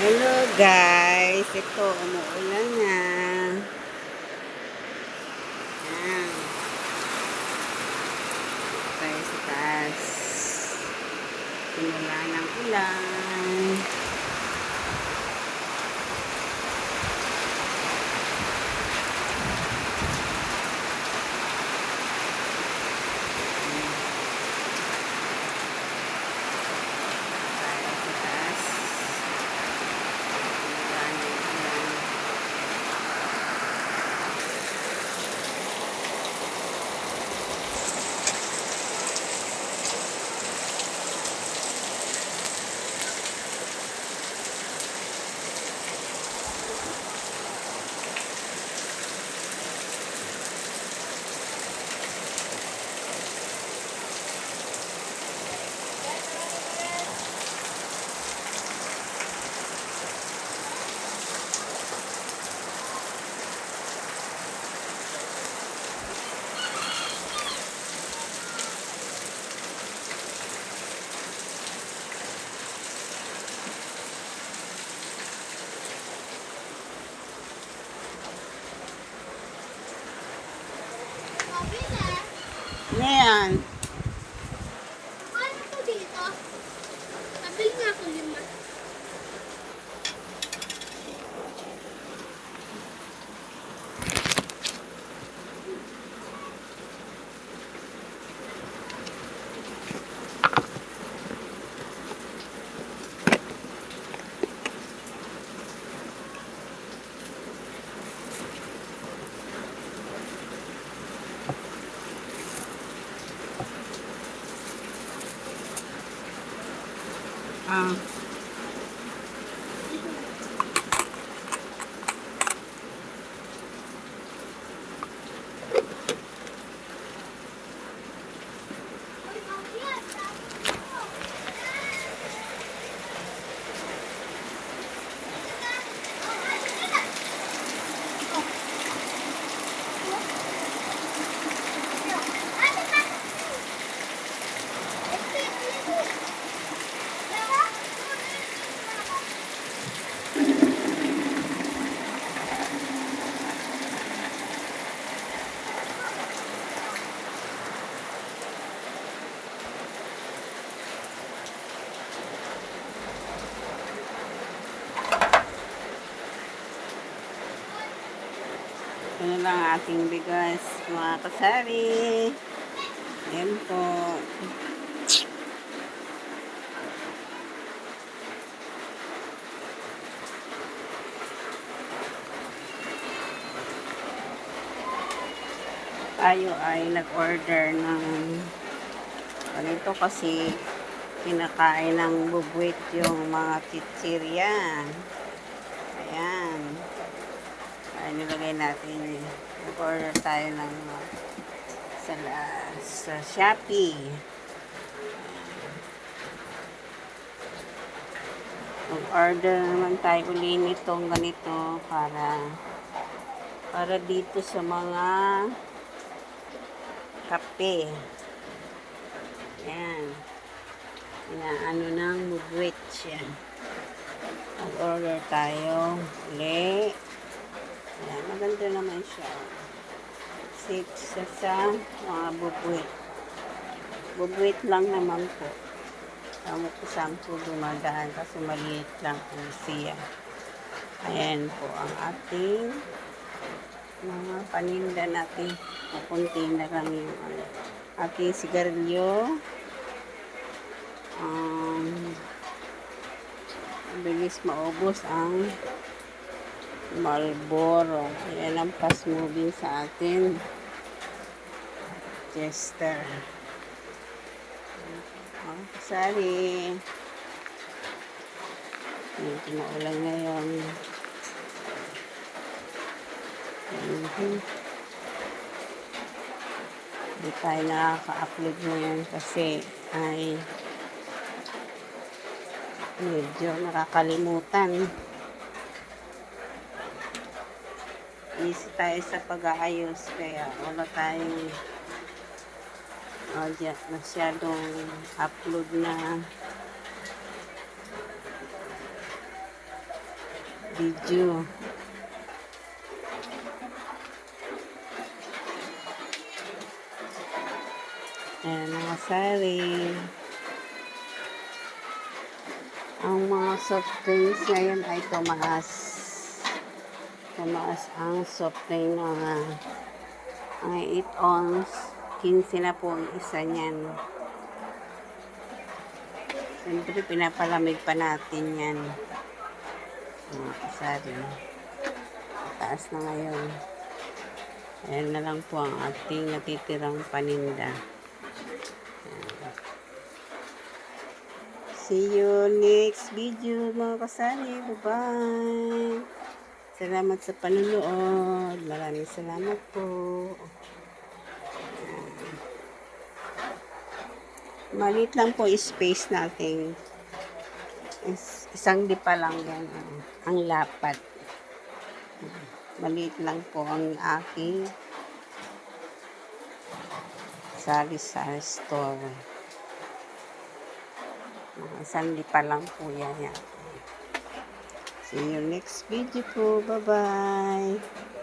Hello guys, ito umuulan na. Ayan, tayo sa taas. Simula ng ulan. Tayo sa taas. Simula ng ulan. Ayan. Ano to dito? Nabili nga ako 5. Ah. Ito na lang ating bigas, mga kasari. Ayan po. Tayo ay nag-order ng ganito kasi kinakain ng bubwit yung mga chichirya. Ayan. Ay, nilagay natin. Nag-order tayo ng sa Shopee. Mag-order naman tayo uli nitong ganito para dito sa mga kape. Ayan. Ano ng bubwit siya. Mag-order tayo uli. Ayan, maganda naman siya. Safe sa mga bubwit. Bubwit lang naman po. Tama po sampo dumadaan kasi maliit lang po siya. Ayan po ang ating mga paninda natin. Kunti na lang yung ating sigarilyo. Bilis maubos ang Marlboro. Yan ang fast moving sa atin. Chester. Sorry. Medyo maulan ngayon. Hindi tayo nakaka-upload ngayon kasi ay medyo nakakalimutan. Easy tayo sa pag-aayos kaya wala tayong masyadong upload na video. Ayan mga sari. Ang mga soft drinks ngayon ay tumaas. Tumaas ang soft drink ng 8 ounce. 15 na po ang isa niyan. Siyempre, pinapalamig pa natin yan. Mga kasari. Taas na ngayon. Ayan na lang po ang ating natitirang paninda. See you next video mga kasari. Bye-bye. Salamat sa panunood. Maraming salamat po. Maliit lang po space natin. Isang lipa lang yan. Ang lapat. Maliit lang po ang aking sari-sari store. Isang lipa lang po yan. See you next video po. Bye-bye.